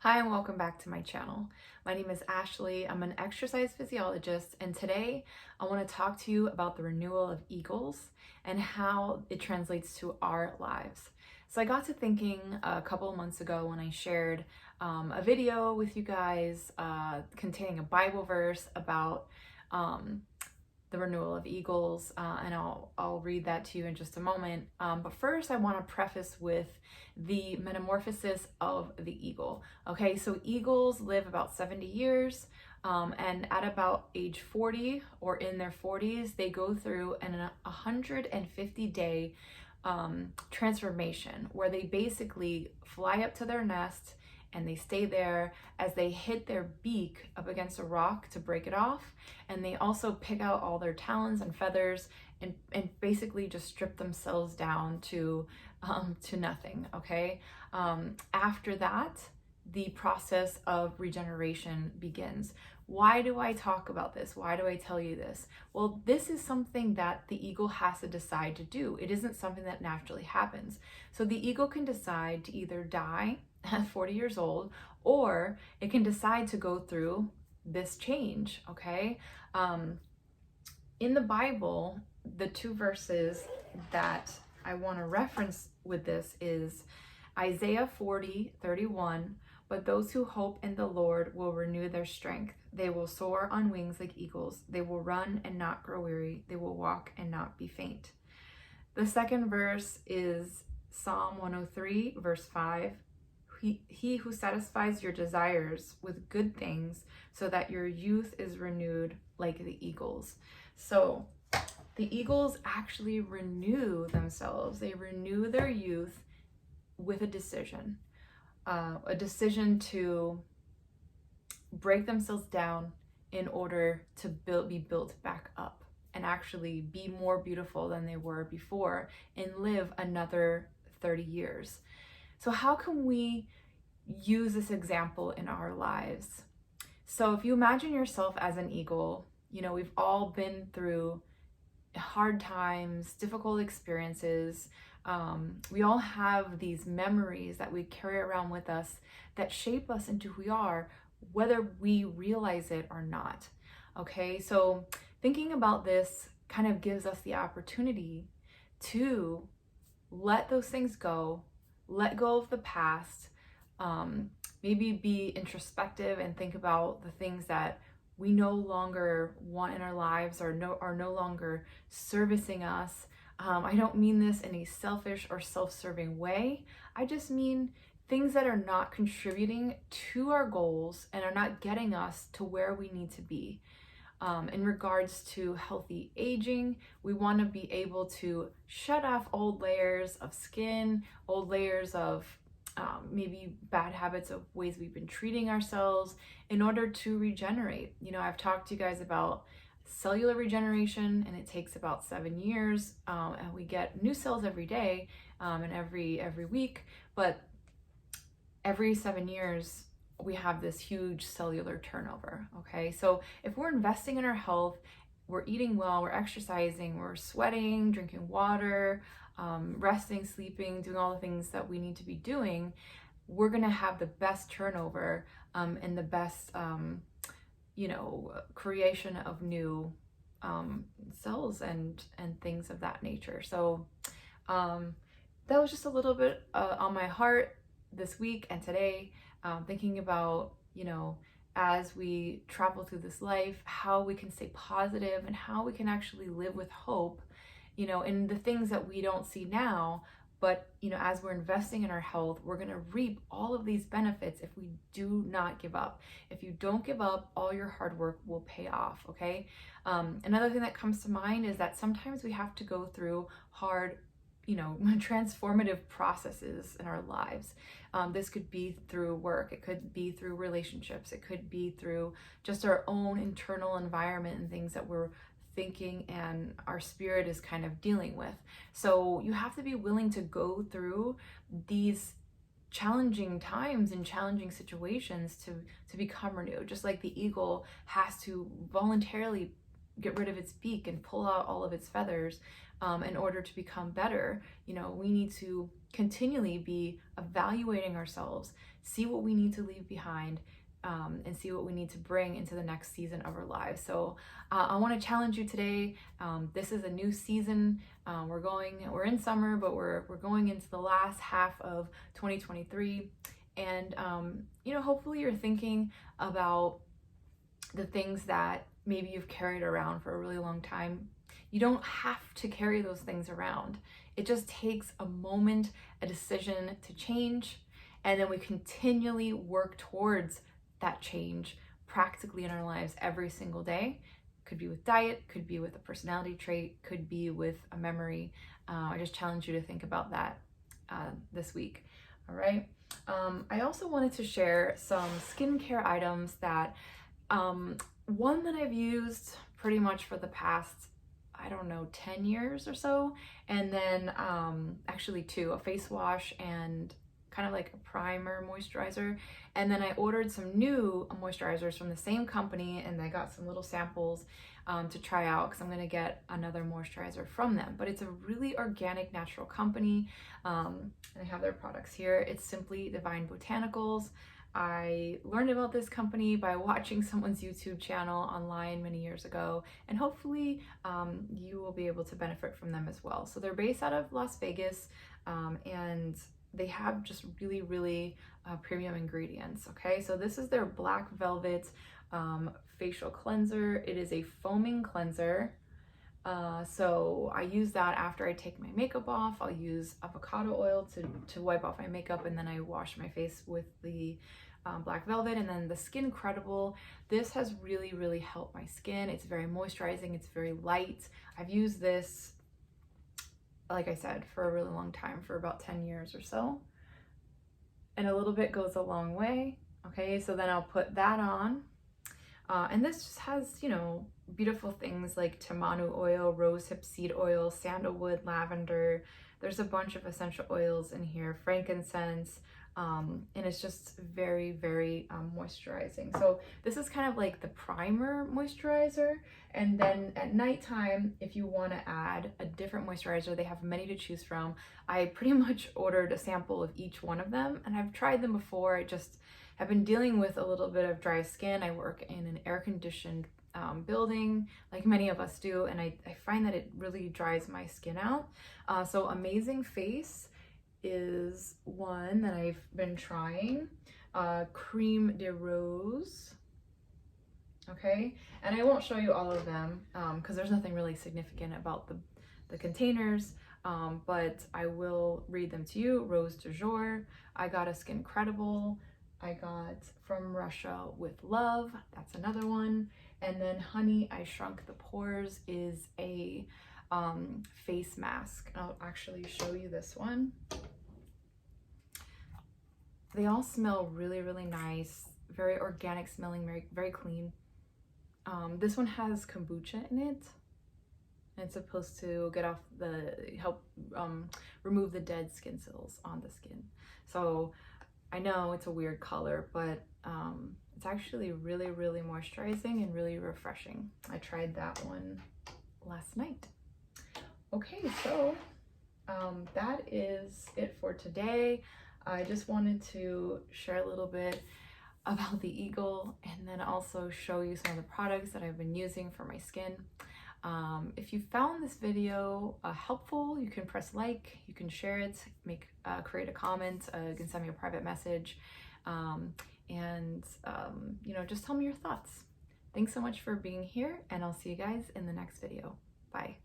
Hi and welcome back to my channel. My name is Ashley. I'm an exercise physiologist, and today I want to talk to you about the renewal of eagles and how it translates to our lives. So I got to thinking a couple of months ago when I shared a video with you guys containing a Bible verse about the renewal of eagles, and I'll read that to you in just a moment. But first, I want to preface with the metamorphosis of the eagle. Okay, so eagles live about 70 years, and at about age 40 or in their 40s, they go through an 150-day transformation where they basically fly up to their nest and they stay there as they hit their beak up against a rock to break it off, and they also pick out all their talons and feathers and basically just strip themselves down to nothing. Okay, after that, the process of regeneration begins. Why do I talk about this? Why do I tell you this? Well, this is something that the eagle has to decide to do. It isn't something that naturally happens. So the eagle can decide to either die at 40 years old, or it can decide to go through this change, okay? In the Bible, the two verses that I want to reference with this is Isaiah 40:31. But those who hope in the Lord will renew their strength. They will soar on wings like eagles. They will run and not grow weary. They will walk and not be faint. The second verse is Psalm 103, verse 5. He who satisfies your desires with good things so that your youth is renewed like the eagles. So the eagles actually renew themselves. They renew their youth with a decision to break themselves down in order to be built back up and actually be more beautiful than they were before and live another 30 years. So how can we use this example in our lives? So if you imagine yourself as an eagle, we've all been through hard times, difficult experiences. We all have these memories that we carry around with us that shape us into who we are, whether we realize it or not. Okay, so thinking about this kind of gives us the opportunity to let those things go, let go of the past, maybe be introspective and think about the things that we no longer want in our lives or are no longer servicing us. I don't mean this in a selfish or self-serving way. I just mean things that are not contributing to our goals and are not getting us to where we need to be. In regards to healthy aging, we want to be able to shed off old layers of skin, old layers of maybe bad habits of ways we've been treating ourselves in order to regenerate. I've talked to you guys about cellular regeneration, and it takes about 7 years, and we get new cells every day and every week, but every 7 years we have this huge cellular turnover. Okay, so if we're investing in our health, we're eating well, we're exercising, we're sweating, drinking water, resting, sleeping, doing all the things that we need to be doing, we're gonna have the best turnover and the best creation of new cells and things of that nature. So that was just a little bit on my heart this week and today, thinking about, as we travel through this life, how we can stay positive and how we can actually live with hope, in the things that we don't see now. But, as we're investing in our health, we're going to reap all of these benefits if we do not give up. If you don't give up, all your hard work will pay off, okay? Another thing that comes to mind is that sometimes we have to go through hard, transformative processes in our lives. This could be through work, it could be through relationships, it could be through just our own internal environment and things that we're thinking and our spirit is kind of dealing with. So you have to be willing to go through these challenging times and challenging situations to become renewed. Just like the eagle has to voluntarily get rid of its beak and pull out all of its feathers, in order to become better. You know, we need to continually be evaluating ourselves, see what we need to leave behind, and see what we need to bring into the next season of our lives. So I want to challenge you today. This is a new season. We're in summer, but we're going into the last half of 2023. And, you know, hopefully you're thinking about the things that maybe you've carried around for a really long time. You don't have to carry those things around. It just takes a moment, a decision to change, and then we continually work towards that change practically in our lives every single day. Could be with diet, could be with a personality trait, could be with a memory. I just challenge you to think about that this week. All right. I also wanted to share some skincare items that one that I've used pretty much for the past, I don't know, 10 years or so. And then actually two, a face wash and kind of like a primer moisturizer. And then I ordered some new moisturizers from the same company, and I got some little samples to try out because I'm going to get another moisturizer from them. But it's a really organic, natural company. And I have their products here. It's Simply Divine Botanicals. I learned about this company by watching someone's YouTube channel online many years ago, and hopefully you will be able to benefit from them as well. So they're based out of Las Vegas, and they have just really, really premium ingredients. Okay, so this is their Black Velvet facial cleanser. It is a foaming cleanser. So I use that after I take my makeup off. I'll use avocado oil to wipe off my makeup, and then I wash my face with the Black Velvet. And then the Skin Credible, this has really, really helped my skin. It's very moisturizing, it's very light. I've used this, like I said, for a really long time, for about 10 years or so. And a little bit goes a long way. Okay, so then I'll put that on. And this just has, you know, beautiful things like tamanu oil, rosehip seed oil, sandalwood, lavender. There's a bunch of essential oils in here, frankincense, and it's just very, very moisturizing. So this is kind of like the primer moisturizer. And then at nighttime, if you want to add a different moisturizer, they have many to choose from. I pretty much ordered a sample of each one of them, and I've tried them before. I've been dealing with a little bit of dry skin. I work in an air-conditioned building, like many of us do, and I find that it really dries my skin out. So Amazing Face is one that I've been trying. Creme de Rose. Okay, and I won't show you all of them because there's nothing really significant about the containers, but I will read them to you. Rose du Jour. I got a Skin Credible. I got From Russia with Love. That's another one. And then Honey, I Shrunk the Pores is a face mask. I'll actually show you this one. They all smell really, really nice. Very organic smelling, very, very clean. This one has kombucha in it. And it's supposed to help remove the dead skin cells on the skin. So I know it's a weird color, but it's actually really, really moisturizing and really refreshing. I tried that one last night. Okay, so that is it for today. I just wanted to share a little bit about the Eagle and then also show you some of the products that I've been using for my skin. If you found this video helpful, you can press like, you can share it, create a comment, you can send me a private message, and you know, just tell me your thoughts. Thanks so much for being here, and I'll see you guys in the next video. Bye.